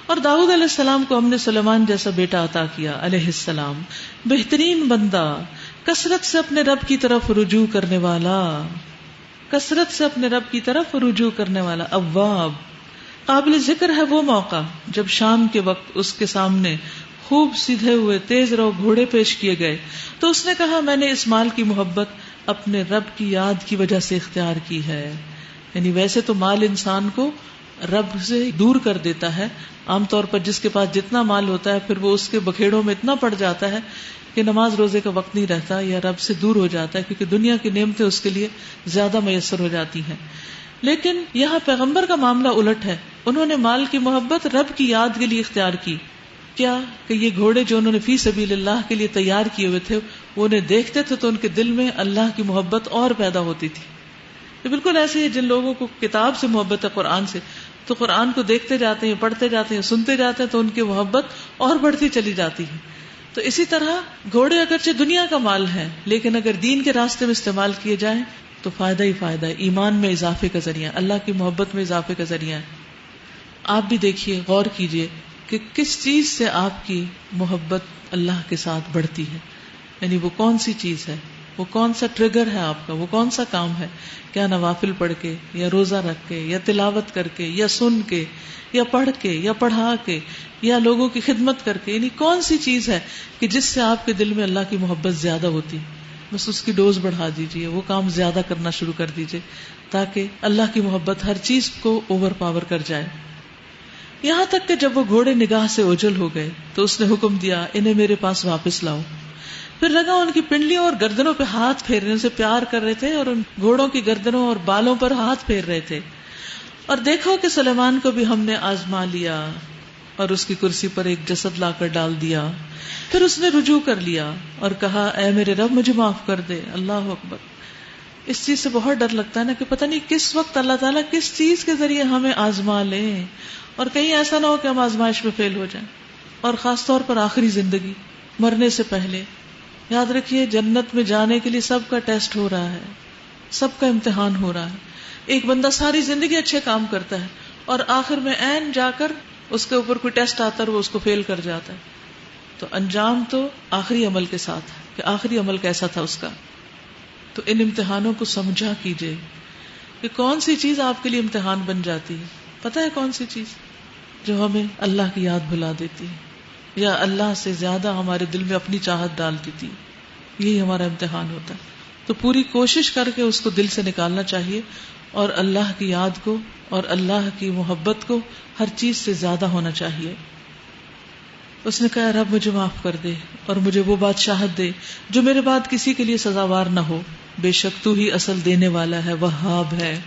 اور داؤد علیہ السلام کو ہم نے سلیمان جیسا بیٹا عطا کیا علیہ السلام، بہترین بندہ، کثرت سے اپنے رب کی طرف رجوع کرنے والا، کثرت سے اپنے رب کی طرف رجوع کرنے والا، اواب۔ قابل ذکر ہے وہ موقع جب شام کے وقت اس کے سامنے خوب سیدھے ہوئے تیز رو گھوڑے پیش کیے گئے تو اس نے کہا میں نے اس مال کی محبت اپنے رب کی یاد کی وجہ سے اختیار کی ہے۔ یعنی ویسے تو مال انسان کو رب سے دور کر دیتا ہے، عام طور پر جس کے پاس جتنا مال ہوتا ہے پھر وہ اس کے بکھیڑوں میں اتنا پڑ جاتا ہے کہ نماز روزے کا وقت نہیں رہتا یا رب سے دور ہو جاتا ہے، کیونکہ دنیا کی نعمتیں اس کے لیے زیادہ میسر ہو جاتی ہیں۔ لیکن یہاں پیغمبر کا معاملہ الٹ ہے، انہوں نے مال کی محبت رب کی یاد کے لیے اختیار کی۔ کیا کہ یہ گھوڑے جو انہوں نے فی سبیل اللہ کے لیے تیار کیے ہوئے تھے وہ انہیں دیکھتے تھے تو ان کے دل میں اللہ کی محبت اور پیدا ہوتی تھی۔ یہ بالکل ایسے ہی جن لوگوں کو کتاب سے محبت ہے، قرآن سے، تو قرآن کو دیکھتے جاتے ہیں، پڑھتے جاتے ہیں، سنتے جاتے ہیں تو ان کی محبت اور بڑھتی چلی جاتی ہے۔ تو اسی طرح گھوڑے اگرچہ دنیا کا مال ہے لیکن اگر دین کے راستے میں استعمال کیے جائیں تو فائدہ ہی فائدہ ہے، ایمان میں اضافے کا ذریعہ، اللہ کی محبت میں اضافے کا ذریعہ ہے۔ آپ بھی دیکھیے، غور کیجیے کہ کس چیز سے آپ کی محبت اللہ کے ساتھ بڑھتی ہے، یعنی وہ کون سی چیز ہے، وہ کون سا ٹریگر ہے آپ کا، وہ کون سا کام ہے، کیا نوافل پڑھ کے یا روزہ رکھ کے یا تلاوت کر کے یا سن کے یا پڑھ کے یا پڑھا کے یا لوگوں کی خدمت کر کے، یعنی کون سی چیز ہے کہ جس سے آپ کے دل میں اللہ کی محبت زیادہ ہوتی، بس اس کی ڈوز بڑھا دیجیے، وہ کام زیادہ کرنا شروع کر دیجیے تاکہ اللہ کی محبت ہر چیز کو اوور پاور کر جائے۔ یہاں تک کہ جب وہ گھوڑے نگاہ سے اوجھل ہو گئے تو اس نے حکم دیا انہیں میرے پاس واپس لاؤ۔ پھر لگا ان کی پنڈلیوں اور گردنوں پہ ہاتھ پھیرنے سے پیار کر رہے تھے اور ان گھوڑوں کی گردنوں اور بالوں پر ہاتھ پھیر رہے تھے۔ اور دیکھو کہ سلیمان کو بھی ہم نے آزما لیا اور اس کی کرسی پر ایک جسد لا کر ڈال دیا۔ پھر اس نے رجوع کر لیا اور کہا اے میرے رب مجھے معاف کر دے۔ اللہ اکبر۔ اس چیز سے بہت ڈر لگتا ہے نا کہ پتہ نہیں کس وقت اللہ تعالیٰ کس چیز کے ذریعے ہمیں آزما لیں اور کہیں ایسا نہ ہو کہ ہم آزمائش میں فیل ہو جائیں۔ اور خاص طور پر آخری زندگی، مرنے سے پہلے یاد رکھیے جنت میں جانے کے لیے سب کا ٹیسٹ ہو رہا ہے، سب کا امتحان ہو رہا ہے۔ ایک بندہ ساری زندگی اچھے کام کرتا ہے اور آخر میں عین جا کر اس کے اوپر کوئی ٹیسٹ آتا ہے اور وہ اس کو فیل کر جاتا ہے۔ تو انجام تو آخری عمل کے ساتھ ہے کہ آخری عمل کیسا تھا اس کا۔ تو ان امتحانوں کو سمجھا کیجئے کہ کون سی چیز آپ کے لیے امتحان بن جاتی ہے۔ پتہ ہے کون سی چیز؟ جو ہمیں اللہ کی یاد بھلا دیتی ہے یا اللہ سے زیادہ ہمارے دل میں اپنی چاہت ڈال دیتی ہے، یہی ہمارا امتحان ہوتا ہے۔ تو پوری کوشش کر کے اس کو دل سے نکالنا چاہیے اور اللہ کی یاد کو اور اللہ کی محبت کو ہر چیز سے زیادہ ہونا چاہیے۔ اس نے کہا رب مجھے معاف کر دے اور مجھے وہ بادشاہت دے جو میرے بعد کسی کے لیے سزاوار نہ ہو، بے شک تو ہی اصل دینے والا ہے، وہاب ہے۔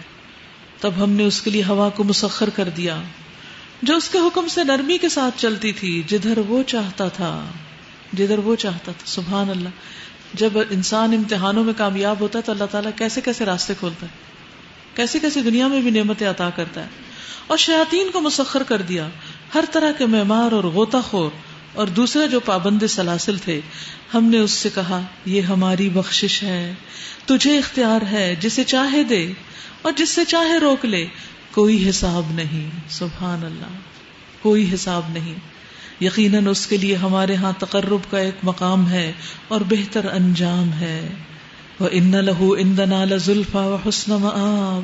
تب ہم نے اس کے لیے ہوا کو مسخر کر دیا جو اس کے حکم سے نرمی کے ساتھ چلتی تھی جدھر وہ چاہتا تھا، جدھر وہ چاہتا تھا۔ سبحان اللہ۔ جب انسان امتحانوں میں کامیاب ہوتا ہے تو اللہ تعالیٰ کیسے کیسے راستے کھولتا ہے، کیسے کیسے دنیا میں بھی نعمتیں عطا کرتا ہے۔ اور شیاطین کو مسخر کر دیا، ہر طرح کے معمار اور غوطہ خور اور دوسرے جو پابند سلاسل تھے۔ ہم نے اس سے کہا یہ ہماری بخشش ہے، تجھے اختیار ہے، جسے چاہے دے اور جس سے چاہے روک لے، کوئی حساب نہیں۔ سبحان اللہ، کوئی حساب نہیں۔ یقیناً اس کے لیے ہمارے ہاں تقرب کا ایک مقام ہے اور بہتر انجام ہے۔ وَإِنَّ لَهُ عِندَنَا لَزُلْفَىٰ وَحُسْنَ مَآبٍ۔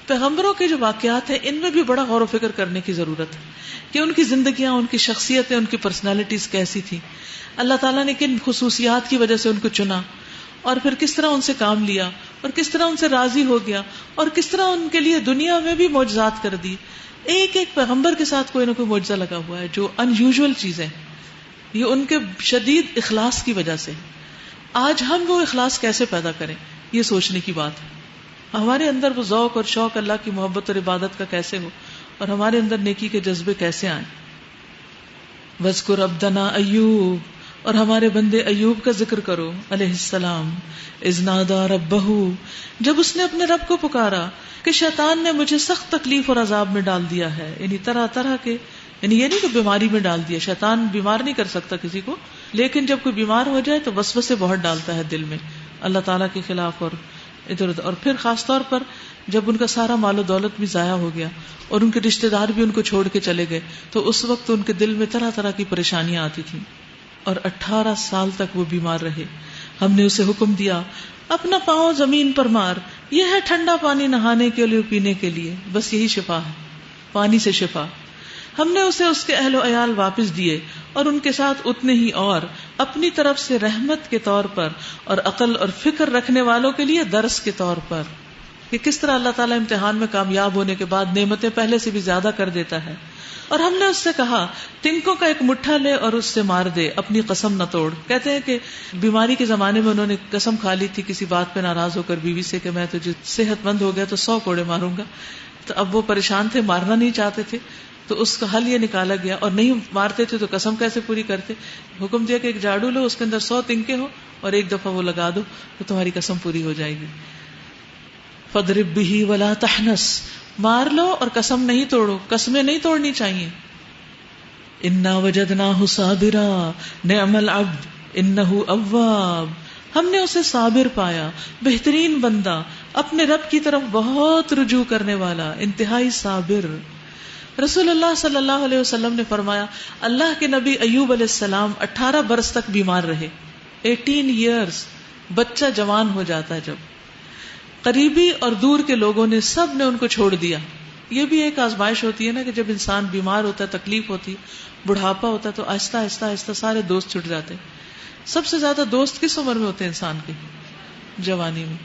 پیغمبروں کے جو واقعات ہیں ان میں بھی بڑا غور و فکر کرنے کی ضرورت ہے کہ ان کی زندگیاں، ان کی شخصیتیں، ان کی پرسنالٹیز کیسی تھی، اللہ تعالیٰ نے کن خصوصیات کی وجہ سے ان کو چنا اور پھر کس طرح ان سے کام لیا اور کس طرح ان سے راضی ہو گیا اور کس طرح ان کے لیے دنیا میں بھی معجزات کر دی۔ ایک ایک پیغمبر کے ساتھ کوئی نہ کوئی معجزہ لگا ہوا ہے جو ان یوزول چیزیں، یہ ان کے شدید اخلاص کی وجہ سے۔ آج ہم وہ اخلاص کیسے پیدا کریں، یہ سوچنے کی بات ہے۔ ہمارے اندر وہ ذوق اور شوق اللہ کی محبت اور عبادت کا کیسے ہو اور ہمارے اندر نیکی کے جذبے کیسے آئیں۔ وَاذْكُرْ عَبْدَنَا أَيُّوبَ، اور ہمارے بندے ایوب کا ذکر کرو علیہ السلام۔ اذ نادى ربه، جب اس نے اپنے رب کو پکارا کہ شیطان نے مجھے سخت تکلیف اور عذاب میں ڈال دیا ہے، یعنی طرح طرح کے، یعنی یہ نہیں کہ بیماری میں ڈال دیا، شیطان بیمار نہیں کر سکتا کسی کو، لیکن جب کوئی بیمار ہو جائے تو وسوسے بہت ڈالتا ہے دل میں اللہ تعالیٰ کے خلاف اور ادھر ادھر. اور پھر خاص طور پر جب ان کا سارا مال و دولت بھی ضائع ہو گیا اور ان کے رشتہ دار بھی ان کو چھوڑ کے چلے گئے, تو اس وقت ان کے دل میں طرح طرح کی پریشانیاں آتی تھیں. اور 18 سال تک وہ بیمار رہے. ہم نے اسے حکم دیا اپنا پاؤں زمین پر مار, یہ ہے ٹھنڈا پانی نہانے کے لیے پینے کے لیے, بس یہی شفا ہے, پانی سے شفا. ہم نے اسے اس کے اہل و عیال واپس دیے اور ان کے ساتھ اتنے ہی اور اپنی طرف سے رحمت کے طور پر اور عقل اور فکر رکھنے والوں کے لیے درس کے طور پر, کہ کس طرح اللہ تعالیٰ امتحان میں کامیاب ہونے کے بعد نعمتیں پہلے سے بھی زیادہ کر دیتا ہے. اور ہم نے اس سے کہا تنکوں کا ایک مٹھا لے اور اس سے مار دے, اپنی قسم نہ توڑ. کہتے ہیں کہ بیماری کے زمانے میں انہوں نے قسم کھا لی تھی کسی بات پہ ناراض ہو کر بیوی سے کہ میں تجھے صحت مند ہو گیا تو 100 کوڑے ماروں گا. تو اب وہ پریشان تھے, مارنا نہیں چاہتے تھے, تو اس کا حل یہ نکالا گیا. اور نہیں مارتے تھے تو قسم کیسے پوری کرتے؟ حکم دیا کہ ایک جھاڑو لو, اس کے اندر 100 تنکے ہو اور ایک دفعہ وہ لگا دو تو تمہاری قسم پوری ہو جائے گی. فَاضْرِب بِهِ وَلَا تَحْنَثْ, مار لو اور قسم نہیں توڑو, قسمیں نہیں توڑنی چاہیے. اِنَّا وَجَدْنَاهُ صَابِرًا نِعْمَ الْعَبْدُ إِنَّهُ أَوَّابٌ, ہم نے اسے صابر پایا, بہترین بندہ, اپنے رب کی طرف بہت رجوع کرنے والا, انتہائی صابر. رسول اللہ صلی اللہ علیہ وسلم نے فرمایا اللہ کے نبی ایوب علیہ السلام 18 برس تک بیمار رہے. 18 ایئرز, بچہ جوان ہو جاتا ہے جب. قریبی اور دور کے لوگوں نے سب نے ان کو چھوڑ دیا. یہ بھی ایک آزمائش ہوتی ہے نا کہ جب انسان بیمار ہوتا ہے, تکلیف ہوتی, بڑھاپا ہوتا ہے, تو آہستہ آہستہ آہستہ سارے دوست چھٹ جاتے ہیں. سب سے زیادہ دوست کس عمر میں ہوتے ہیں انسان کے؟ جوانی میں,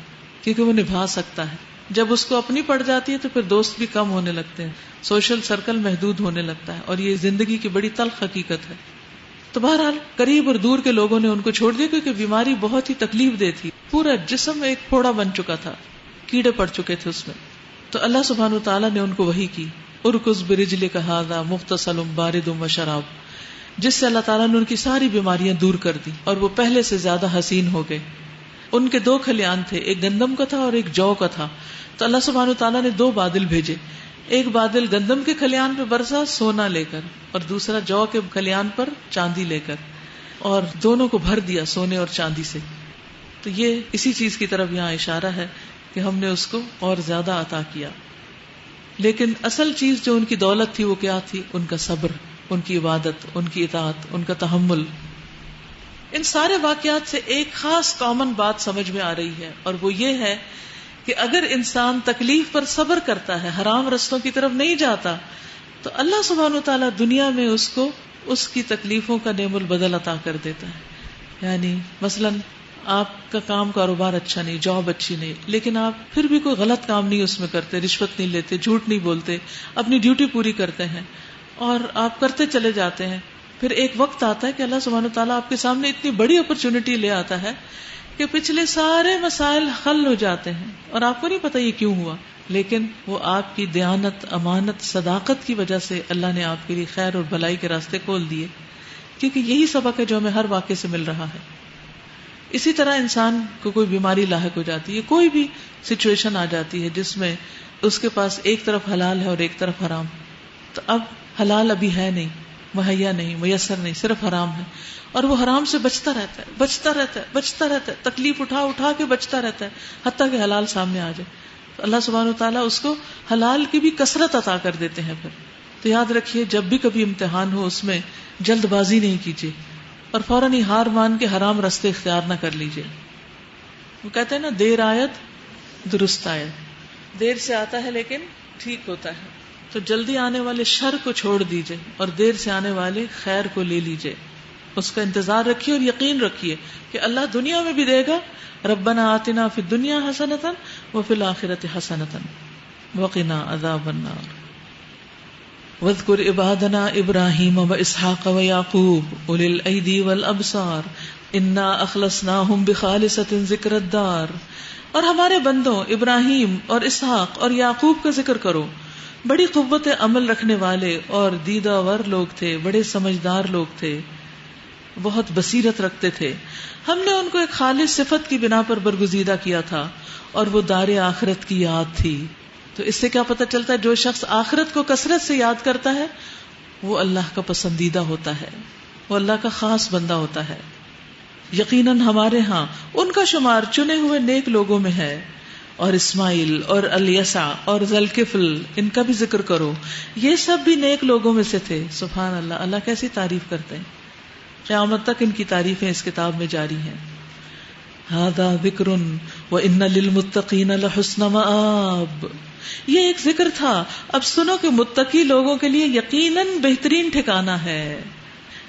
کیونکہ وہ نبھا سکتا ہے. جب اس کو اپنی پڑ جاتی ہے تو پھر دوست بھی کم ہونے لگتے ہیں, سوشل سرکل محدود ہونے لگتا ہے, اور یہ زندگی کی بڑی تلخ حقیقت ہے. تو بہرحال قریب اور دور کے لوگوں نے ان کو چھوڑ دیا کیونکہ بیماری بہت ہی تکلیف دہ تھی. پورا جسم ایک پھوڑا بن چکا تھا, کیڑے پڑ چکے تھے اس میں. تو اللہ سبحانہ وتعالیٰ نے ان کو وحی کی ارکض برجلک ھذا مغتسل بارد وشراب, جس سے اللہ تعالیٰ نے ان کی ساری بیماریاں دور کر دی اور وہ پہلے سے زیادہ حسین ہو گئے. ان کے 2 کھلیان تھے, ایک گندم کا تھا اور ایک جو کا تھا. تو اللہ سبحانہ وتعالیٰ نے 2 بادل بھیجے, ایک بادل گندم کے کھلیان پہ برسا سونا لے کر, اور دوسرا جو کے کھلیان پر چاندی لے کر, اور دونوں کو بھر دیا سونے اور چاندی سے. تو یہ اسی چیز کی طرف یہاں اشارہ ہے کہ ہم نے اس کو اور زیادہ عطا کیا. لیکن اصل چیز جو ان کی دولت تھی وہ کیا تھی؟ ان کا صبر, ان کی عبادت, ان کی اطاعت, ان کا تحمل. ان سارے واقعات سے ایک خاص کامن بات سمجھ میں آ رہی ہے, اور وہ یہ ہے کہ اگر انسان تکلیف پر صبر کرتا ہے, حرام رستوں کی طرف نہیں جاتا, تو اللہ سبحانہ وتعالیٰ دنیا میں اس کو اس کی تکلیفوں کا نعم البدل عطا کر دیتا ہے. یعنی مثلاً آپ کا کام کاروبار اچھا نہیں, جاب اچھی نہیں, لیکن آپ پھر بھی کوئی غلط کام نہیں اس میں کرتے, رشوت نہیں لیتے, جھوٹ نہیں بولتے, اپنی ڈیوٹی پوری کرتے ہیں, اور آپ کرتے چلے جاتے ہیں. پھر ایک وقت آتا ہے کہ اللہ سبحانہ وتعالیٰ آپ کے سامنے اتنی بڑی اپرچونٹی لے آتا ہے کہ پچھلے سارے مسائل حل ہو جاتے ہیں, اور آپ کو نہیں پتا یہ کیوں ہوا, لیکن وہ آپ کی دیانت, امانت, صداقت کی وجہ سے اللہ نے آپ کے لیے خیر اور بھلائی کے راستے کھول دیے, کیونکہ یہی سبق ہے جو ہمیں ہر واقعے سے مل رہا ہے. اسی طرح انسان کو کوئی بیماری لاحق ہو جاتی ہے, کوئی بھی سچویشن آ جاتی ہے جس میں اس کے پاس ایک طرف حلال ہے اور ایک طرف حرام, تو اب حلال ابھی ہے نہیں, مہیا نہیں, میسر نہیں, صرف حرام ہے, اور وہ حرام سے بچتا رہتا ہے, بچتا رہتا ہے, بچتا رہتا ہے, تکلیف اٹھا اٹھا کے بچتا رہتا ہے, حتیٰ کہ حلال سامنے آ جائے. تو اللہ سبحانہ وتعالیٰ اس کو حلال کی بھی کثرت عطا کر دیتے ہیں. پھر تو یاد رکھیے جب بھی کبھی امتحان ہو اس میں جلد بازی نہیں کیجیے, اور فوراً ہی ہار مان کے حرام رستے اختیار نہ کر لیجیے. وہ کہتے ہیں نا, دیر آیت درست آیت, دیر سے آتا ہے لیکن ٹھیک ہوتا ہے. تو جلدی آنے والے شر کو چھوڑ دیجیے اور دیر سے آنے والے خیر کو لے لیجیے, اس کا انتظار رکھیے اور یقین رکھیے کہ اللہ دنیا میں بھی دے گا. ربنا آتنا فی الدنیا حسنۃ وفی الآخرۃ حسنۃ وقنا عذاب النار. واذکر عبادنا ابراہیم واسحاق ویعقوب اولی الایدی والابصار انا اخلصناہم بخالصۃ ذکر الدار. اور ہمارے بندوں ابراہیم اور اسحاق اور یعقوب کا ذکر کرو, بڑی قوت عمل رکھنے والے اور دیدہ ور لوگ تھے, بڑے سمجھدار لوگ تھے, بہت بصیرت رکھتے تھے. ہم نے ان کو ایک خالص صفت کی بنا پر برگزیدہ کیا تھا, اور وہ دار آخرت کی یاد تھی. تو اس سے کیا پتہ چلتا ہے؟ جو شخص آخرت کو کثرت سے یاد کرتا ہے وہ اللہ کا پسندیدہ ہوتا ہے, وہ اللہ کا خاص بندہ ہوتا ہے. یقیناً ہمارے ہاں ان کا شمار چنے ہوئے نیک لوگوں میں ہے. اور اسماعیل اور الیسع اور ذوالکفل، ان کا بھی ذکر کرو، یہ سب بھی نیک لوگوں میں سے تھے. سبحان اللہ، اللہ کیسی تعریف کرتے ہیں. قیامت تک ان کی تعریفیں اس کتاب میں جاری ہیں. ھذا ذکر وان للمتقین لحسن مآب، یہ ایک ذکر تھا، اب سنو کہ متقی لوگوں کے لیے یقیناً بہترین ٹھکانہ ہے.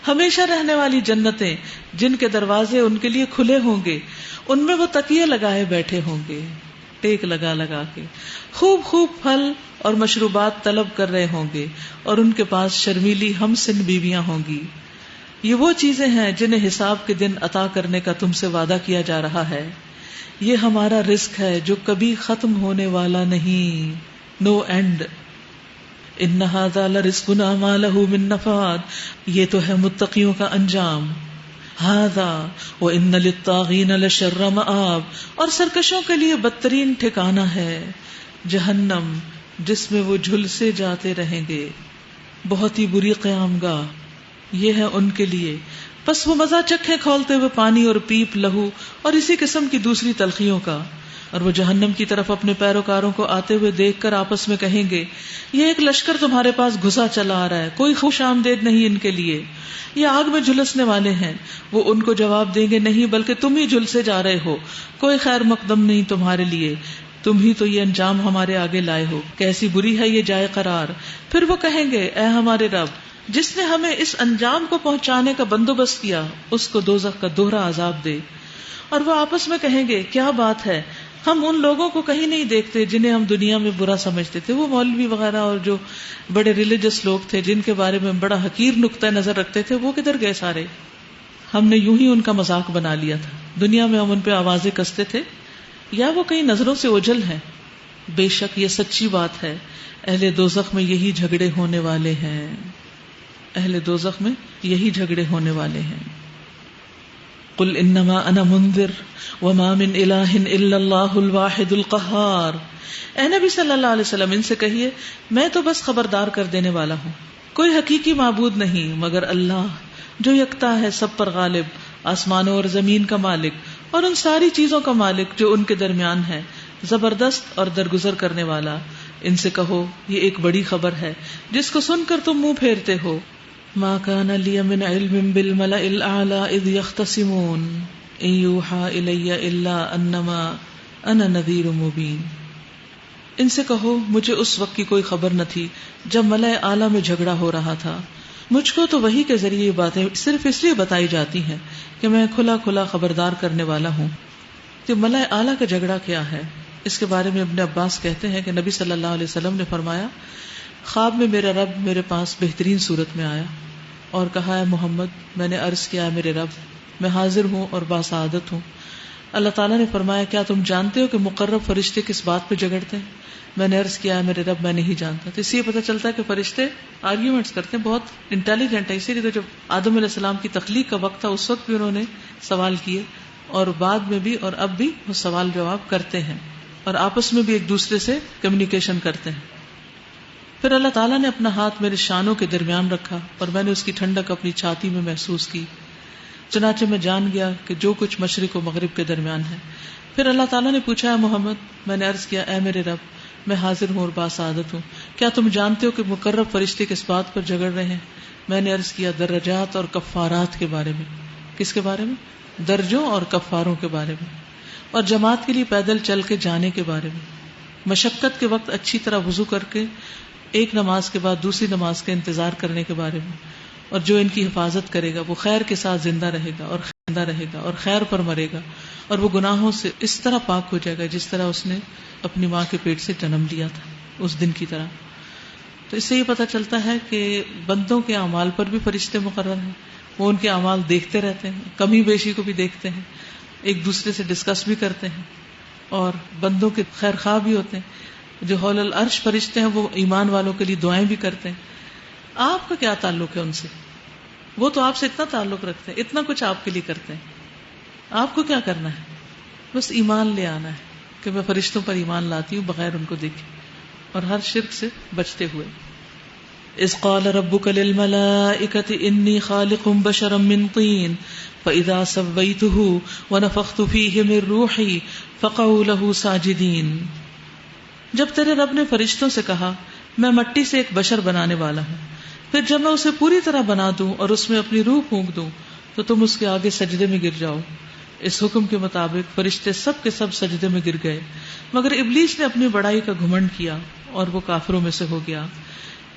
ہمیشہ رہنے والی جنتیں جن کے دروازے ان کے لیے کھلے ہوں گے، ان میں وہ تکیے لگائے بیٹھے ہوں گے، ٹیک لگا لگا کے خوب خوب پھل اور مشروبات طلب کر رہے ہوں گے، اور ان کے پاس شرمیلی ہم سن بیویاں ہوں گی. یہ وہ چیزیں ہیں جنہیں حساب کے دن عطا کرنے کا تم سے وعدہ کیا جا رہا ہے. یہ ہمارا رزق ہے جو کبھی ختم ہونے والا نہیں، نو اینڈ. ان ھذا لرزقنا ما له من نفاد، یہ تو ہے متقیوں کا انجام. ھذا وان للطاغین لشر مآب، اور سرکشوں کے لیے بدترین ٹھکانہ ہے جہنم، جس میں وہ جھلسے جاتے رہیں گے. بہت ہی بری قیام گاہ یہ ہے ان کے لیے. پس وہ مزہ چکھیں کھولتے ہوئے پانی اور پیپ لہو اور اسی قسم کی دوسری تلخیوں کا. اور وہ جہنم کی طرف اپنے پیروکاروں کو آتے ہوئے دیکھ کر آپس میں کہیں گے، یہ ایک لشکر تمہارے پاس گھسا چلا آ رہا ہے، کوئی خوش آمدید نہیں ان کے لیے، یہ آگ میں جھلسنے والے ہیں. وہ ان کو جواب دیں گے، نہیں بلکہ تم ہی جھلسے جا رہے ہو، کوئی خیر مقدم نہیں تمہارے لیے، تم ہی تو یہ انجام ہمارے آگے لائے ہو، کیسی بری ہے یہ جائے قرار. پھر وہ کہیں گے، اے ہمارے رب، جس نے ہمیں اس انجام کو پہنچانے کا بندوبست کیا، اس کو دوزخ کا دوہرا عذاب دے. اور وہ آپس میں کہیں گے، کیا بات ہے، ہم ان لوگوں کو کہیں نہیں دیکھتے جنہیں ہم دنیا میں برا سمجھتے تھے. وہ مولوی وغیرہ اور جو بڑے ریلیجس لوگ تھے جن کے بارے میں بڑا حقیر نقطہ نظر رکھتے تھے، وہ کدھر گئے سارے؟ ہم نے یوں ہی ان کا مذاق بنا لیا تھا. دنیا میں ہم ان پہ آوازیں کستے تھے، یا وہ کئی نظروں سے اوجھل ہیں. بے شک یہ سچی بات ہے، اہل دوزخ میں یہی جھگڑے ہونے والے ہیں، اہل دوزخ میں یہی جھگڑے ہونے والے ہیں. قل انما انا منذر وما من الہ الا اللہ الواحد القہار. اے نبی صلی اللہ علیہ وسلم، ان سے کہیے میں تو بس خبردار کر دینے والا ہوں، کوئی حقیقی معبود نہیں مگر اللہ جو یکتا ہے، سب پر غالب، آسمانوں اور زمین کا مالک اور ان ساری چیزوں کا مالک جو ان کے درمیان ہے، زبردست اور درگزر کرنے والا. ان سے کہو یہ ایک بڑی خبر ہے جس کو سن کر تم منہ پھیرتے ہو. ما كان لي من علم بالملأ الأعلى إذ يختصمون إن يوحى إلي إلا أنما أنا نذير مبين. ان سے کہو مجھے اس وقت کی کوئی خبر نہ تھی جب ملأ اعلیٰ میں جھگڑا ہو رہا تھا، مجھ کو تو وحی کے ذریعے یہ باتیں صرف اس لیے بتائی جاتی ہیں کہ میں کھلا کھلا خبردار کرنے والا ہوں. کہ ملأ اعلیٰ کا جھگڑا کیا ہے، اس کے بارے میں ابن عباس کہتے ہیں کہ نبی صلی اللہ علیہ وسلم نے فرمایا، خواب میں میرا رب میرے پاس بہترین صورت میں آیا اور کہا، ہے محمد، میں نے عرض کیا میرے رب میں حاضر ہوں اور باسعادت ہوں. اللہ تعالیٰ نے فرمایا، کیا تم جانتے ہو کہ مقرب فرشتے کس بات پہ جھگڑتے ہیں؟ میں نے عرض کیا میرے رب میں نہیں جانتا. تو اس لیے پتہ چلتا ہے کہ فرشتے آرگیومنٹس کرتے ہیں، بہت انٹیلیجنٹ ہے. اسی لیے تو جب آدم علیہ السلام کی تخلیق کا وقت تھا اس وقت بھی انہوں نے سوال کیے، اور بعد میں بھی اور اب بھی وہ سوال جواب کرتے ہیں، اور آپس میں بھی ایک دوسرے سے کمیونیکیشن کرتے ہیں. پھر اللہ تعالیٰ نے اپنا ہاتھ میرے شانوں کے درمیان رکھا اور میں نے اس کی ٹھنڈک اپنی چھاتی میں محسوس کی، چنانچہ میں جان گیا کہ جو کچھ مشرق و مغرب کے درمیان ہے. پھر اللہ تعالیٰ نے پوچھا، ہے محمد، میں نے عرض کیا، اے میرے رب میں حاضر ہوں اور باسعادت ہوں، کیا تم جانتے ہو کہ مقرب فرشتے کس بات پر جھگڑ رہے ہیں؟ میں نے عرض کیا درجات اور کفارات کے بارے میں. کس کے بارے میں؟ درجوں اور کفاروں کے بارے میں. اور جماعت کے لیے پیدل چل کے جانے کے بارے میں، مشقت کے وقت اچھی طرح وضو کر کے ایک نماز کے بعد دوسری نماز کا انتظار کرنے کے بارے میں. اور جو ان کی حفاظت کرے گا وہ خیر کے ساتھ زندہ رہے گا اور زندہ رہے گا اور خیر پر مرے گا، اور وہ گناہوں سے اس طرح پاک ہو جائے گا جس طرح اس نے اپنی ماں کے پیٹ سے جنم لیا تھا اس دن کی طرح. تو اس سے یہ پتہ چلتا ہے کہ بندوں کے اعمال پر بھی فرشتے مقرر ہیں، وہ ان کے اعمال دیکھتے رہتے ہیں، کمی بیشی کو بھی دیکھتے ہیں، ایک دوسرے سے ڈسکس بھی کرتے ہیں، اور بندوں کے خیر خواہ بھی ہوتے ہیں. جو حول العرش فرشتے ہیں وہ ایمان والوں کے لیے دعائیں بھی کرتے ہیں. آپ کا کیا تعلق ہے ان سے؟ وہ تو آپ سے اتنا تعلق رکھتے ہیں، اتنا کچھ آپ کے لیے کرتے ہیں. آپ کو کیا کرنا ہے؟ بس ایمان لے آنا ہے کہ میں فرشتوں پر ایمان لاتی ہوں بغیر ان کو دیکھے، اور ہر شرک سے بچتے ہوئے. اذ قال ربک للملائکۃ انی خالق بشرا من طین فاذا سویتہ ونفخت فیہ من روحی فقعوا لہ ساجدین. جب تیرے رب نے فرشتوں سے کہا میں مٹی سے ایک بشر بنانے والا ہوں، پھر جب میں اسے پوری طرح بنا دوں اور اس میں اپنی روح پھونک دوں تو تم اس کے آگے سجدے میں گر جاؤ. اس حکم کے مطابق فرشتے سب کے سب سجدے میں گر گئے، مگر ابلیس نے اپنی بڑائی کا گھمنڈ کیا اور وہ کافروں میں سے ہو گیا.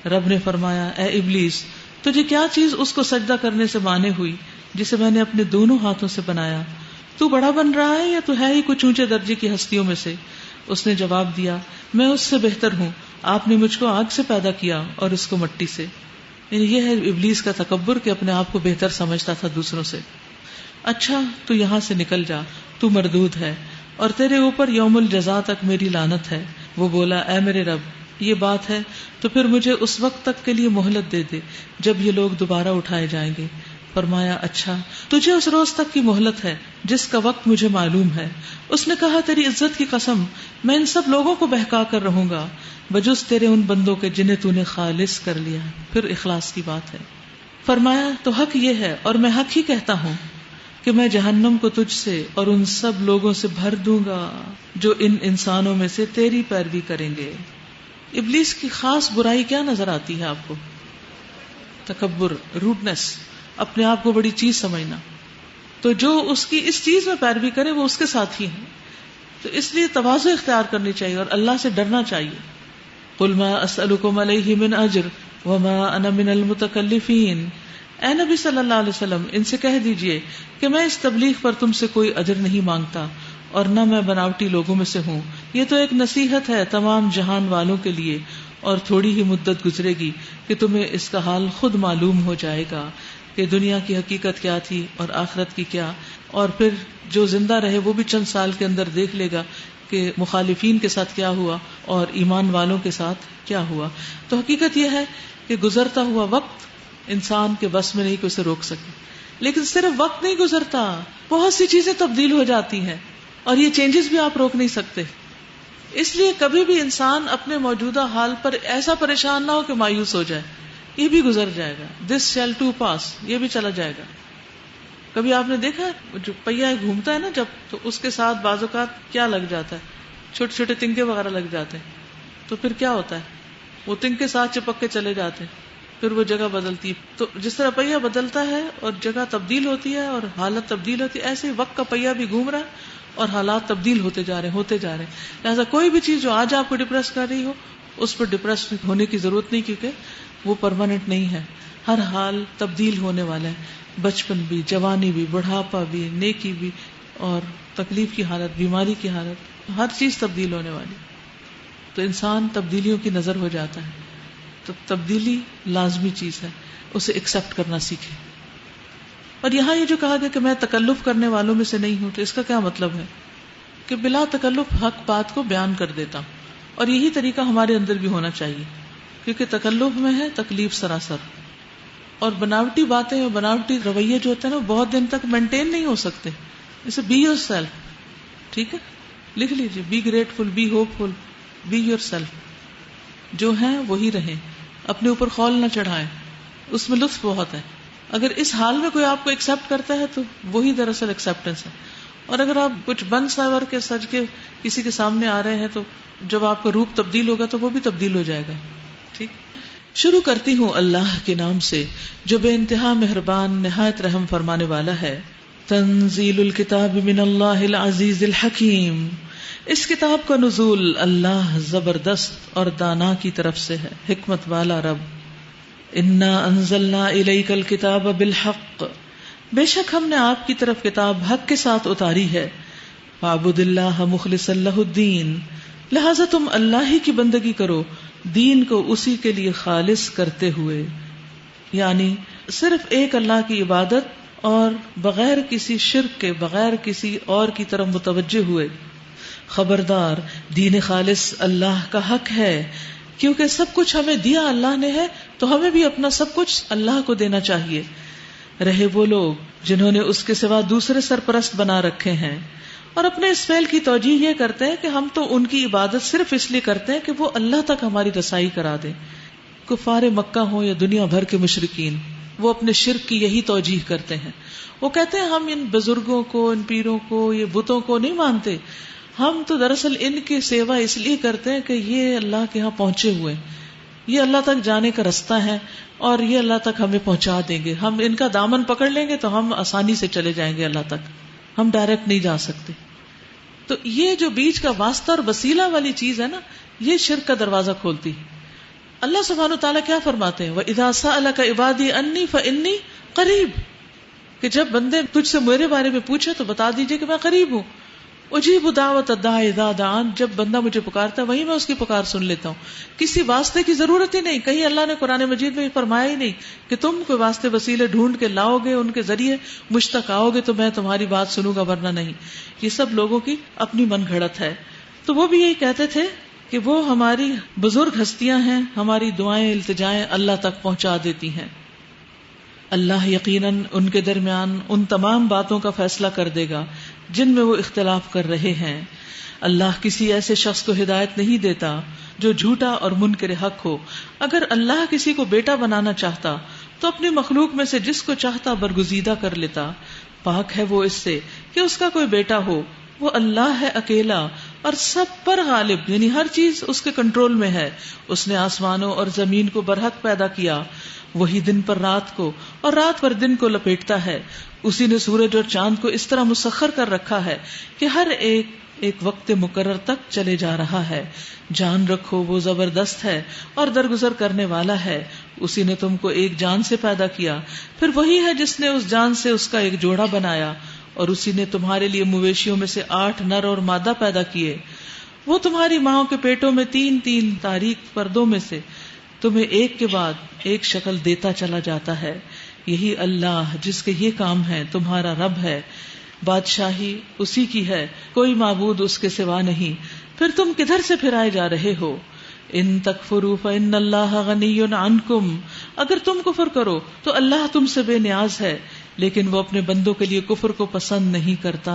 رب نے فرمایا اے ابلیس، تجھے کیا چیز اس کو سجدہ کرنے سے مانے ہوئی جسے میں نے اپنے دونوں ہاتھوں سے بنایا؟ تو بڑا بن رہا ہے یا تو ہے ہی کچھ اونچے درجے کی ہستیوں میں سے؟ اس نے جواب دیا میں اس سے بہتر ہوں، آپ نے مجھ کو آگ سے پیدا کیا اور اس کو مٹی سے. یعنی یہ ہے ابلیس کا تکبر کہ اپنے آپ کو بہتر سمجھتا تھا دوسروں سے. اچھا تو یہاں سے نکل جا، تو مردود ہے اور تیرے اوپر یوم الجزا تک میری لعنت ہے. وہ بولا اے میرے رب یہ بات ہے تو پھر مجھے اس وقت تک کے لیے مہلت دے دے جب یہ لوگ دوبارہ اٹھائے جائیں گے. فرمایا اچھا تجھے اس روز تک کی مہلت ہے جس کا وقت مجھے معلوم ہے. اس نے کہا تیری عزت کی قسم میں ان سب لوگوں کو بہکا کر رہوں گا بجز تیرے ان بندوں کے جنہیں تو نے خالص کر لیا. پھر اخلاص کی بات ہے. فرمایا تو حق یہ ہے اور میں حق ہی کہتا ہوں کہ میں جہنم کو تجھ سے اور ان سب لوگوں سے بھر دوں گا جو ان انسانوں میں سے تیری پیروی کریں گے. ابلیس کی خاص برائی کیا نظر آتی ہے آپ کو؟ تکبر، روڈنس، اپنے آپ کو بڑی چیز سمجھنا. تو جو اس کی اس چیز میں پیروی کرے وہ اس کے ساتھ ہی ہے. تو اس لیے تواضع اختیار کرنی چاہیے اور اللہ سے ڈرنا چاہیے. قل ما اسألکم علیہ من اجر وما انا من المتکلفین. اے نبی صلی اللہ علیہ وسلم ان سے کہہ دیجئے کہ میں اس تبلیغ پر تم سے کوئی اجر نہیں مانگتا اور نہ میں بناوٹی لوگوں میں سے ہوں. یہ تو ایک نصیحت ہے تمام جہان والوں کے لیے اور تھوڑی ہی مدت گزرے گی کہ تمہیں اس کا حال خود معلوم ہو جائے گا کہ دنیا کی حقیقت کیا تھی اور آخرت کی کیا. اور پھر جو زندہ رہے وہ بھی چند سال کے اندر دیکھ لے گا کہ مخالفین کے ساتھ کیا ہوا اور ایمان والوں کے ساتھ کیا ہوا. تو حقیقت یہ ہے کہ گزرتا ہوا وقت انسان کے بس میں نہیں کہ اسے روک سکے. لیکن صرف وقت نہیں گزرتا، بہت سی چیزیں تبدیل ہو جاتی ہیں اور یہ چینجز بھی آپ روک نہیں سکتے. اس لیے کبھی بھی انسان اپنے موجودہ حال پر ایسا پریشان نہ ہو کہ مایوس ہو جائے. یہ بھی گزر جائے گا. دس شیل ٹو پاس، یہ بھی چلا جائے گا. کبھی آپ نے دیکھا جو پہیا گھومتا ہے نا جب، تو اس کے ساتھ بعض اوقات کیا لگ جاتا ہے، چھوٹے چھوٹے تنکے وغیرہ لگ جاتے ہیں. تو پھر کیا ہوتا ہے، وہ تنکے ساتھ چپک کے چلے جاتے ہیں، پھر وہ جگہ بدلتی ہے. تو جس طرح پہیا بدلتا ہے اور جگہ تبدیل ہوتی ہے اور حالت تبدیل ہوتی ہے، ایسے ہی وقت کا پہیا بھی گھوم رہا ہے اور حالات تبدیل ہوتے جا رہے ہیں. لہٰذا کوئی بھی چیز جو آج آپ کو ڈپریس کر رہی ہو اس پر ڈپریس ہونے کی ضرورت نہیں، کیونکہ وہ پرماننٹ نہیں ہے. ہر حال تبدیل ہونے والا ہے. بچپن بھی، جوانی بھی، بڑھاپا بھی، نیکی بھی، اور تکلیف کی حالت، بیماری کی حالت، ہر چیز تبدیل ہونے والی. تو انسان تبدیلیوں کی نظر ہو جاتا ہے. تو تبدیلی لازمی چیز ہے، اسے ایکسپٹ کرنا سیکھے. اور یہاں یہ جو کہا گیا کہ میں تکلف کرنے والوں میں سے نہیں ہوں، تو اس کا کیا مطلب ہے کہ بلا تکلف حق بات کو بیان کر دیتا ہوں. اور یہی طریقہ ہمارے اندر بھی ہونا چاہیے، کیونکہ تکلف میں ہے تکلیف سراسر. اور بناوٹی باتیں اور بناوٹی رویے جو ہوتے ہیں نا بہت دن تک مینٹین نہیں ہو سکتے. اسے بی یور سیلف، ٹھیک ہے، لکھ لیجیے، be grateful, be hopeful, be yourself. جو ہیں وہی رہیں، اپنے اوپر خول نہ چڑھائیں، اس میں لطف بہت ہے. اگر اس حال میں کوئی آپ کو ایکسپٹ کرتا ہے تو وہی دراصل ایکسپٹنس ہے. اور اگر آپ کچھ بن سور کے سج کے کسی کے سامنے آ رہے ہیں تو جب آپ کا روپ تبدیل ہوگا تو وہ بھی تبدیل ہو جائے گا. ٹھیک. شروع کرتی ہوں اللہ کے نام سے جو بے انتہا مہربان نہایت رحم فرمانے والا ہے. تنزیل الکتاب من اللہ العزیز الحکیم. اس کتاب کا نزول اللہ زبردست اور دانا کی طرف سے ہے، حکمت والا رب. انا انزلنا الیک الکتاب بالحق. بے شک ہم نے آپ کی طرف کتاب حق کے ساتھ اتاری ہے. فاعبد اللہ مخلصا لہ الدین. لہذا تم اللہ ہی کی بندگی کرو، دین کو اسی کے لیے خالص کرتے ہوئے، یعنی صرف ایک اللہ کی عبادت اور بغیر کسی شرک کے، بغیر کسی اور کی طرف متوجہ ہوئے. خبردار، دین خالص اللہ کا حق ہے، کیونکہ سب کچھ ہمیں دیا اللہ نے ہے تو ہمیں بھی اپنا سب کچھ اللہ کو دینا چاہیے. رہے وہ لوگ جنہوں نے اس کے سوا دوسرے سرپرست بنا رکھے ہیں اور اپنے اس فعل کی توجیہ یہ کرتے ہیں کہ ہم تو ان کی عبادت صرف اس لیے کرتے ہیں کہ وہ اللہ تک ہماری رسائی کرا دیں، کفار مکہ ہوں یا دنیا بھر کے مشرکین، وہ اپنے شرک کی یہی توجیح کرتے ہیں. وہ کہتے ہیں ہم ان بزرگوں کو، ان پیروں کو، یہ بتوں کو نہیں مانتے، ہم تو دراصل ان کی سیوا اس لیے کرتے ہیں کہ یہ اللہ کے ہاں پہنچے ہوئے، یہ اللہ تک جانے کا رستہ ہے اور یہ اللہ تک ہمیں پہنچا دیں گے. ہم ان کا دامن پکڑ لیں گے تو ہم آسانی سے چلے جائیں گے اللہ تک، ہم ڈائریکٹ نہیں جا سکتے. تو یہ جو بیچ کا واسطہ اور وسیلہ والی چیز ہے نا، یہ شرک کا دروازہ کھولتی ہے. اللہ سبحانہ و تعالیٰ کیا فرماتے ہیں، وَإِذَا سَأَلَكَ عِبَادِي عَنِّي فَإِنِّي قَرِيبٌ، کہ جب بندے تجھ سے میرے بارے میں پوچھے تو بتا دیجئے کہ میں قریب ہوں. اجیب دعوت الداع اذا دعان، جب بندہ مجھے پکارتا ہے وہیں میں اس کی پکار سن لیتا ہوں. کسی واسطے کی ضرورت ہی نہیں. کہیں اللہ نے قرآن مجید میں فرمایا ہی نہیں کہ تم کوئی واسطے وسیلے ڈھونڈ کے لاؤ گے، ان کے ذریعے مجھ تک آؤ گے تو میں تمہاری بات سنوں گا، ورنہ نہیں. یہ سب لوگوں کی اپنی من گھڑت ہے. تو وہ بھی یہی کہتے تھے کہ وہ ہماری بزرگ ہستیاں ہیں، ہماری دعائیں التجائیں اللہ تک پہنچا دیتی ہیں. اللہ یقیناً ان کے درمیان ان تمام باتوں کا فیصلہ کر دے گا جن میں وہ اختلاف کر رہے ہیں. اللہ کسی ایسے شخص کو ہدایت نہیں دیتا جو جھوٹا اور منکر حق ہو. اگر اللہ کسی کو بیٹا بنانا چاہتا تو اپنی مخلوق میں سے جس کو چاہتا برگزیدہ کر لیتا. پاک ہے وہ اس سے کہ اس کا کوئی بیٹا ہو. وہ اللہ ہے اکیلا اور سب پر غالب، یعنی ہر چیز اس کے کنٹرول میں ہے. اس نے آسمانوں اور زمین کو برحق پیدا کیا. وہی دن پر رات کو اور رات پر دن کو لپیٹتا ہے. اسی نے سورج اور چاند کو اس طرح مسخر کر رکھا ہے کہ ہر ایک وقت مقرر تک چلے جا رہا ہے. جان رکھو وہ زبردست ہے اور درگزر کرنے والا ہے. اسی نے تم کو ایک جان سے پیدا کیا، پھر وہی ہے جس نے اس جان سے اس کا ایک جوڑا بنایا. اور اسی نے تمہارے لیے مویشیوں میں سے 8 نر اور مادہ پیدا کیے. وہ تمہاری ماؤں کے پیٹوں میں 3 تاریک پردوں میں سے تمہیں ایک کے بعد ایک شکل دیتا چلا جاتا ہے. یہی اللہ جس کے یہ کام ہے تمہارا رب ہے. بادشاہی اسی کی ہے، کوئی معبود اس کے سوا نہیں. پھر تم کدھر سے پھرائے جا رہے ہو؟ ان تکفروا فإن اللہ غنی عنکم، اگر تم کفر کرو تو اللہ تم سے بے نیاز ہے، لیکن وہ اپنے بندوں کے لیے کفر کو پسند نہیں کرتا.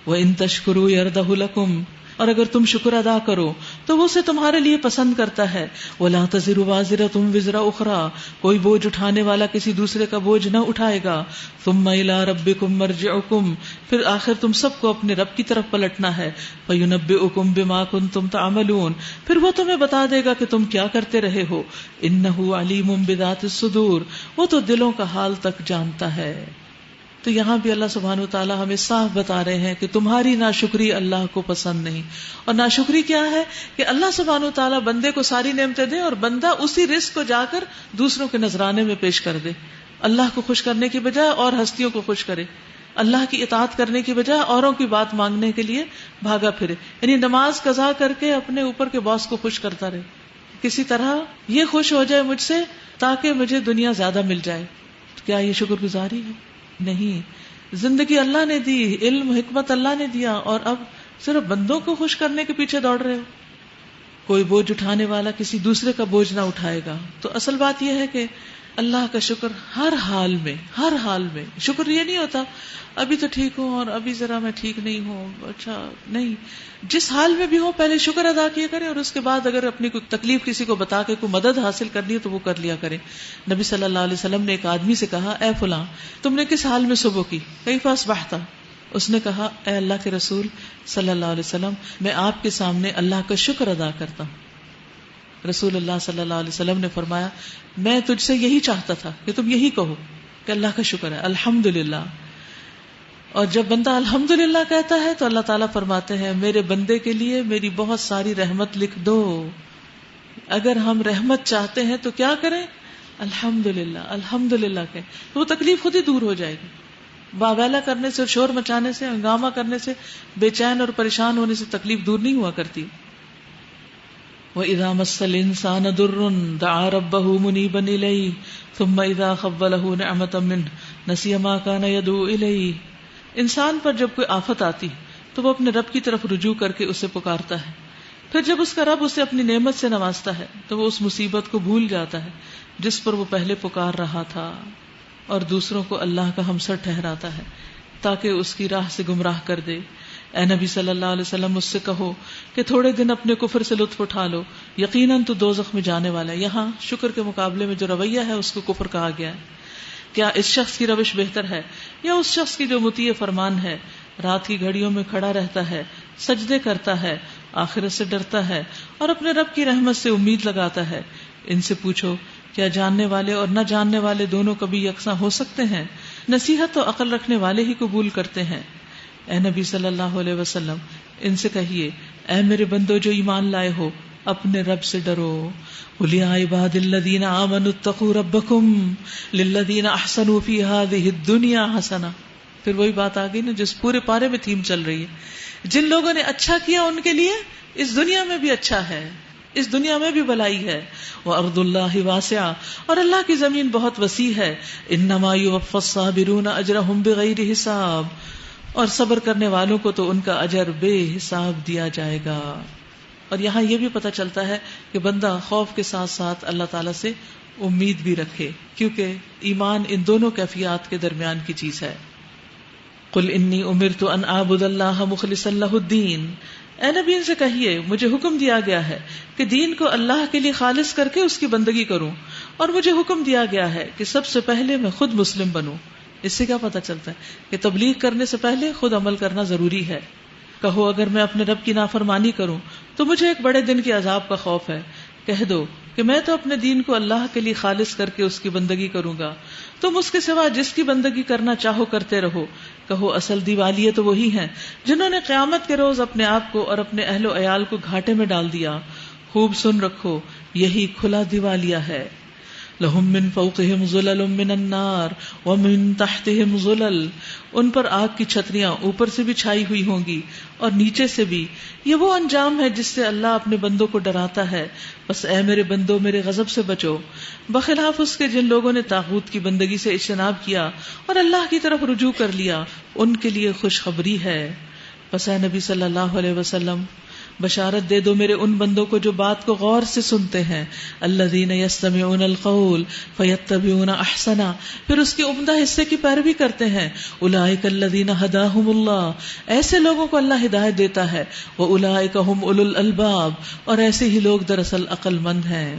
وَإِن تَشْكُرُوا يَرْضَهُ لَكُمْ، اور اگر تم شکر ادا کرو تو وہ اسے تمہارے لیے پسند کرتا ہے. وَلَا تَزِرُ وَازِرَةٌ وِزْرَ أُخْرَىٰ، کوئی بوجھ اٹھانے والا کسی دوسرے کا بوجھ نہ اٹھائے گا. ثُمَّ إِلَىٰ رَبِّكُمْ مَرْجِعُكُمْ، پھر آخر تم سب کو اپنے رب کی طرف پلٹنا ہے. فَيُنَبِّئُكُمْ بِمَا كُنتُمْ تَعْمَلُونَ، پھر وہ تمہیں بتا دے گا کہ تم کیا کرتے رہے ہو. إِنَّهُ عَلِيمٌ بِذَاتِ الصُّدُورِ، وہ تو دلوں کا حال تک جانتا ہے. تو یہاں بھی اللہ سبحانہ وتعالیٰ ہمیں صاف بتا رہے ہیں کہ تمہاری ناشکری اللہ کو پسند نہیں. اور ناشکری کیا ہے کہ اللہ سبحانہ وتعالیٰ بندے کو ساری نعمتیں دے اور بندہ اسی رزق کو جا کر دوسروں کے نذرانے میں پیش کر دے. اللہ کو خوش کرنے کی بجائے اور ہستیوں کو خوش کرے، اللہ کی اطاعت کرنے کی بجائے اوروں کی بات مانگنے کے لیے بھاگا پھرے. یعنی نماز قضا کر کے اپنے اوپر کے باس کو خوش کرتا رہے، کسی طرح یہ خوش ہو جائے مجھ سے تاکہ مجھے دنیا زیادہ مل جائے. کیا یہ شکر گزاری ہے؟ نہیں. زندگی اللہ نے دی، علم حکمت اللہ نے دیا، اور اب صرف بندوں کو خوش کرنے کے پیچھے دوڑ رہے ہو. کوئی بوجھ اٹھانے والا کسی دوسرے کا بوجھ نہ اٹھائے گا. تو اصل بات یہ ہے کہ اللہ کا شکر ہر حال میں، ہر حال میں. شکر یہ نہیں ہوتا ابھی تو ٹھیک ہوں اور ابھی ذرا میں ٹھیک نہیں ہوں، اچھا نہیں. جس حال میں بھی ہو پہلے شکر ادا کیا کریں، اور اس کے بعد اگر اپنی کوئی تکلیف کسی کو بتا کے کوئی مدد حاصل کرنی ہے تو وہ کر لیا کریں. نبی صلی اللہ علیہ وسلم نے ایک آدمی سے کہا، اے فلاں تم نے کس حال میں صبح کی؟ کیف اصبحت؟ اس نے کہا، اے اللہ کے رسول صلی اللہ علیہ وسلم، میں آپ کے سامنے اللہ کا شکر ادا کرتا ہوں. رسول اللہ صلی اللہ علیہ وسلم نے فرمایا، میں تجھ سے یہی چاہتا تھا کہ تم یہی کہو کہ اللہ کا شکر ہے، الحمدللہ. اور جب بندہ الحمدللہ کہتا ہے تو اللہ تعالیٰ فرماتے ہیں، میرے بندے کے لیے میری بہت ساری رحمت لکھ دو. اگر ہم رحمت چاہتے ہیں تو کیا کریں؟ الحمدللہ الحمدللہ کہیں، تو وہ تکلیف خود ہی دور ہو جائے گی. واویلا کرنے سے، شور مچانے سے، ہنگامہ کرنے سے، بے چین اور پریشان ہونے سے تکلیف دور نہیں ہوا کرتی. وَإِذَا مَسَّ الْإِنسَانَ ضُرٌّ دَعَا رَبَّهُ مُنِيبًا إِلَيْهِ ثُمَّ إِذَا خَوَّلَهُ نِعْمَةً مِّنْهُ نَسِيَ مَا كَانَ يَدْعُو إِلَيْهِ. انسان پر جب کوئی آفت آتی تو وہ اپنے رب کی طرف رجوع کر کے اسے پکارتا ہے. پھر جب اس کا رب اسے اپنی نعمت سے نوازتا ہے تو وہ اس مصیبت کو بھول جاتا ہے جس پر وہ پہلے پکار رہا تھا، اور دوسروں کو اللہ کا ہمسر ٹھہراتا ہے تاکہ اس کی راہ سے گمراہ کر دے. اے نبی صلی اللہ علیہ وسلم مجھ سے کہو کہ تھوڑے دن اپنے کفر سے لطف اٹھا لو، یقیناً تو دوزخ میں جانے والا ہے۔ یہاں شکر کے مقابلے میں جو رویہ ہے اس کو کفر کہا گیا ہے۔ کیا اس شخص کی روش بہتر ہے یا اس شخص کی جو مطیع فرمان ہے، رات کی گھڑیوں میں کھڑا رہتا ہے، سجدے کرتا ہے، آخرت سے ڈرتا ہے اور اپنے رب کی رحمت سے امید لگاتا ہے؟ ان سے پوچھو کیا جاننے والے اور نہ جاننے والے دونوں کبھی یکساں ہو سکتے ہیں؟ نصیحت تو عقل رکھنے والے ہی قبول کرتے ہیں۔ اے نبی صلی اللہ علیہ وسلم ان سے کہیے، اے میرے بندو جو ایمان لائے ہو، اپنے رب سے ڈرو۔ قُلْ يَا عِبَادِ الَّذِينَ آمَنُوا اتَّقُوا رَبَّكُمْ لِلَّذِينَ أَحْسَنُوا فِي هَذِهِ الدُّنْيَا حَسَنَةٌ۔ پھر وہی بات آ گئی نا جس پورے پارے میں تھیم چل رہی ہے، جن لوگوں نے اچھا کیا ان کے لیے اس دنیا میں بھی اچھا ہے، اس دنیا میں بھی بھلائی ہے۔ وَأَرْضُ اللَّهِ وَاسِعَةٌ، اور اللہ کی زمین بہت وسیع ہے۔ إِنَّمَا يُوَفَّى الصَّابِرُونَ أَجْرَهُمْ بِغَيْرِ حِسَابٍ، اور صبر کرنے والوں کو تو ان کا اجر بے حساب دیا جائے گا۔ اور یہاں یہ بھی پتہ چلتا ہے کہ بندہ خوف کے ساتھ ساتھ اللہ تعالیٰ سے امید بھی رکھے، کیونکہ ایمان ان دونوں کیفیات کے درمیان کی چیز ہے۔ قُلْ إِنِّي أُمِرْتُ أَنْ أَعْبُدَ اللَّهَ مُخْلِصًا لَهُ الدِّينَ، اے نبی ان سے کہیے مجھے حکم دیا گیا ہے کہ دین کو اللہ کے لیے خالص کر کے اس کی بندگی کروں، اور مجھے حکم دیا گیا ہے کہ سب سے پہلے میں خود مسلم بنوں۔ اس سے کیا پتہ چلتا ہے کہ تبلیغ کرنے سے پہلے خود عمل کرنا ضروری ہے۔ کہو اگر میں اپنے رب کی نافرمانی کروں تو مجھے ایک بڑے دن کے عذاب کا خوف ہے۔ کہہ دو کہ میں تو اپنے دین کو اللہ کے لیے خالص کر کے اس کی بندگی کروں گا، تم اس کے سوا جس کی بندگی کرنا چاہو کرتے رہو۔ کہو اصل دیوالیے تو وہی ہیں جنہوں نے قیامت کے روز اپنے آپ کو اور اپنے اہل و عیال کو گھاٹے میں ڈال دیا۔ خوب سن رکھو، یہی کھلا دیوالیہ ہے۔ لہم من فوقہم ظلل من النار ومن تحتہم ظلل، ان پر آگ کی چھتریاں اوپر سے بھی چھائی ہوئی ہوں گی اور نیچے سے بھی۔ یہ وہ انجام ہے جس سے اللہ اپنے بندوں کو ڈراتا ہے۔ بس اے میرے بندو میرے غضب سے بچو، بخلاف اس کے جن لوگوں نے طاغوت کی بندگی سے اجتناب کیا اور اللہ کی طرف رجوع کر لیا، ان کے لیے خوشخبری ہے۔ بس اے نبی صلی اللہ علیہ وسلم بشارت دے دو میرے ان بندوں کو جو بات کو غور سے سنتے ہیں، الذین یستمعون القول فیتبعون احسنا، پھر اس کے عمدہ حصے کی پیروی کرتے ہیں۔ اولئک الذین ھداھم اللہ، ایسے لوگوں کو اللہ ہدایت دیتا ہے۔ واولئک ھم اولو الالباب، اور ایسے ہی لوگ دراصل عقل مند ہیں۔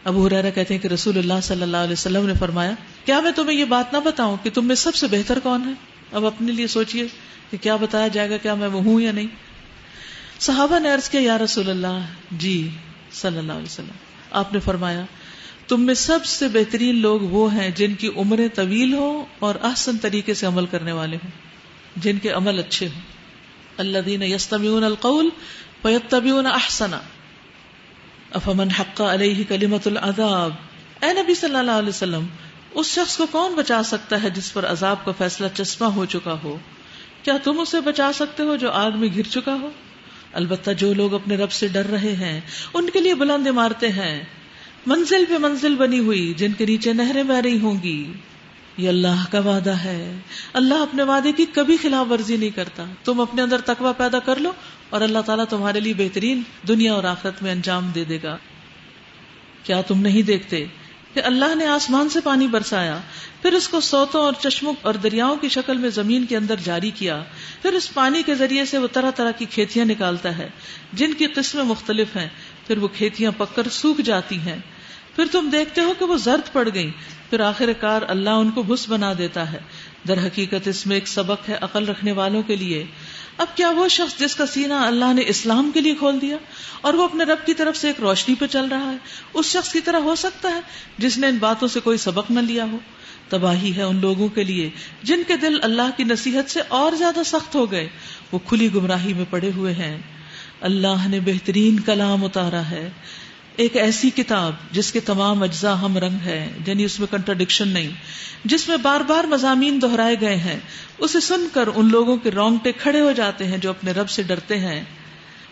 ابو ہریرہ کہتے ہیں کہ رسول اللہ صلی اللہ علیہ وسلم نے فرمایا، کیا میں تمہیں یہ بات نہ بتاؤں کہ تم میں سب سے بہتر کون ہے؟ اب اپنے لیے سوچئے کہ کیا بتایا جائے گا، کیا میں وہ ہوں یا نہیں؟ صحابہ نے عرض کیا یا رسول اللہ، جی صلی اللہ علیہ وسلم۔ آپ نے فرمایا تم میں سب سے بہترین لوگ وہ ہیں جن کی عمریں طویل ہوں اور احسن طریقے سے عمل کرنے والے ہوں، جن کے عمل اچھے ہوں۔ الذین یستمعون القول فیتبعون احسنا افمن حق علیہ کلمۃ العذاب۔ اے نبی صلی اللہ علیہ وسلم، اس شخص کو کون بچا سکتا ہے جس پر عذاب کا فیصلہ چسپاں ہو چکا ہو؟ کیا تم اسے بچا سکتے ہو جو آگ میں گر چکا ہو؟ البتہ جو لوگ اپنے رب سے ڈر رہے ہیں ان کے لیے بلند عمارتیں ہیں، منزل پہ منزل بنی ہوئی، جن کے نیچے نہریں بہ رہی ہوں گی۔ یہ اللہ کا وعدہ ہے، اللہ اپنے وعدے کی کبھی خلاف ورزی نہیں کرتا۔ تم اپنے اندر تقوی پیدا کر لو اور اللہ تعالیٰ تمہارے لیے بہترین دنیا اور آخرت میں انجام دے دے گا۔ کیا تم نہیں دیکھتے کہ اللہ نے آسمان سے پانی برسایا، پھر اس کو سوتوں اور چشموں اور دریاؤں کی شکل میں زمین کے اندر جاری کیا، پھر اس پانی کے ذریعے سے وہ طرح طرح کی کھیتیاں نکالتا ہے جن کی قسمیں مختلف ہیں، پھر وہ کھیتیاں پک کر سوکھ جاتی ہیں، پھر تم دیکھتے ہو کہ وہ زرد پڑ گئیں، پھر آخر کار اللہ ان کو بھس بنا دیتا ہے۔ در حقیقت اس میں ایک سبق ہے عقل رکھنے والوں کے لیے۔ اب کیا وہ شخص جس کا سینہ اللہ نے اسلام کے لیے کھول دیا اور وہ اپنے رب کی طرف سے ایک روشنی پہ چل رہا ہے، اس شخص کی طرح ہو سکتا ہے جس نے ان باتوں سے کوئی سبق نہ لیا ہو؟ تباہی ہے ان لوگوں کے لیے جن کے دل اللہ کی نصیحت سے اور زیادہ سخت ہو گئے، وہ کھلی گمراہی میں پڑے ہوئے ہیں۔ اللہ نے بہترین کلام اتارا ہے، ایک ایسی کتاب جس کے تمام اجزاء ہم رنگ ہے، یعنی اس میں کنٹراڈکشن نہیں، جس میں بار بار مضامین دہرائے گئے ہیں۔ اسے سن کر ان لوگوں کے رونگٹے کھڑے ہو جاتے ہیں جو اپنے رب سے ڈرتے ہیں،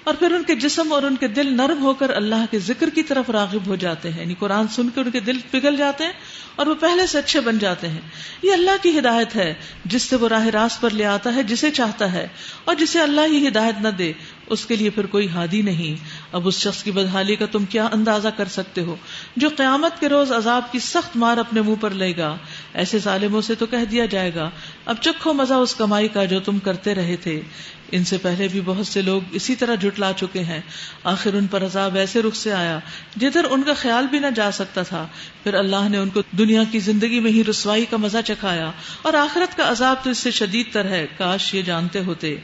اور پھر ان کے جسم اور ان کے دل نرم ہو کر اللہ کے ذکر کی طرف راغب ہو جاتے ہیں، یعنی قرآن سن کے ان کے دل پگھل جاتے ہیں اور وہ پہلے سے اچھے بن جاتے ہیں۔ یہ اللہ کی ہدایت ہے جس سے وہ راہ راست پر لے آتا ہے جسے چاہتا ہے، اور جسے اللہ ہی ہدایت نہ دے اس کے لیے پھر کوئی ہادی نہیں۔ اب اس شخص کی بدحالی کا تم کیا اندازہ کر سکتے ہو جو قیامت کے روز عذاب کی سخت مار اپنے منہ پر لے گا۔ ایسے ظالموں سے تو کہہ دیا جائے گا اب چکھو مزہ اس کمائی کا جو تم کرتے رہے تھے. ان سے پہلے بھی بہت سے لوگ اسی طرح جھٹلا چکے ہیں. آخر ان پر عذاب ایسے رخ سے آیا جدھر ان کا خیال بھی نہ جا سکتا تھا. پھر اللہ نے ان کو دنیا کی زندگی میں ہی رسوائی کا مزہ چکھایا اور آخرت کا عذاب تو اس سے شدید تر ہے. کاش یہ جانتے ہوتے.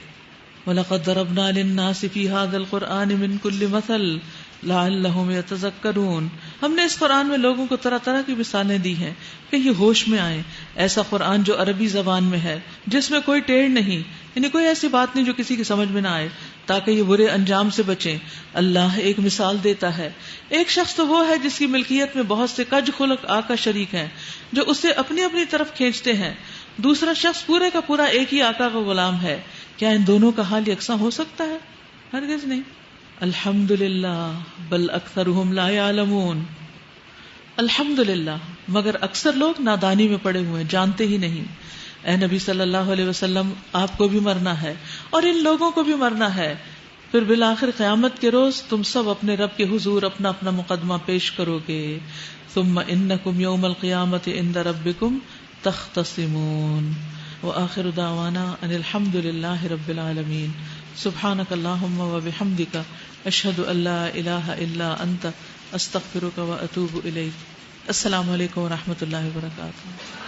وَلَقَدْ ضَرَبْنَا لِلنَّاسِ فِي هَذَا الْقُرْآنِ مِنْ كُلِّ مَثَلٍ لَعَلَّهُمْ يَتَذَكَّرُونَ. ہم نے اس قرآن میں لوگوں کو طرح طرح کی مثالیں دی ہیں کہ یہ ہوش میں آئیں. ایسا قرآن جو عربی زبان میں ہے, جس میں کوئی ٹیڑھ نہیں, یعنی کوئی ایسی بات نہیں جو کسی کی سمجھ میں نہ آئے, تاکہ یہ برے انجام سے بچیں. اللہ ایک مثال دیتا ہے. ایک شخص تو وہ ہے جس کی ملکیت میں بہت سے کج خلق آقا شریک ہیں جو اسے اپنی اپنی طرف کھینچتے ہیں. دوسرا شخص پورے کا پورا ایک ہی آقا کا غلام ہے. کیا ان دونوں کا حال یکساں ہو سکتا ہے؟ ہرگز نہیں. الحمدللہ بل اکثرہم لا یعلمون. الحمدللہ مگر اکثر لوگ نادانی میں پڑے ہوئے ہیں, جانتے ہی نہیں. اے نبی صلی اللہ علیہ وسلم, آپ کو بھی مرنا ہے اور ان لوگوں کو بھی مرنا ہے. پھر بالآخر قیامت کے روز تم سب اپنے رب کے حضور اپنا اپنا مقدمہ پیش کرو گے. ثم انکم یوم القیامت عند ربکم تختصمون. وآخر دعوانا ان الحمد للہ رب العالمین. سبحانک اللہم وبحمدک اشہد ان لا الہ الا انت استغفرک واتوب الیک. السلام علیکم ورحمۃ اللہ وبرکاتہ.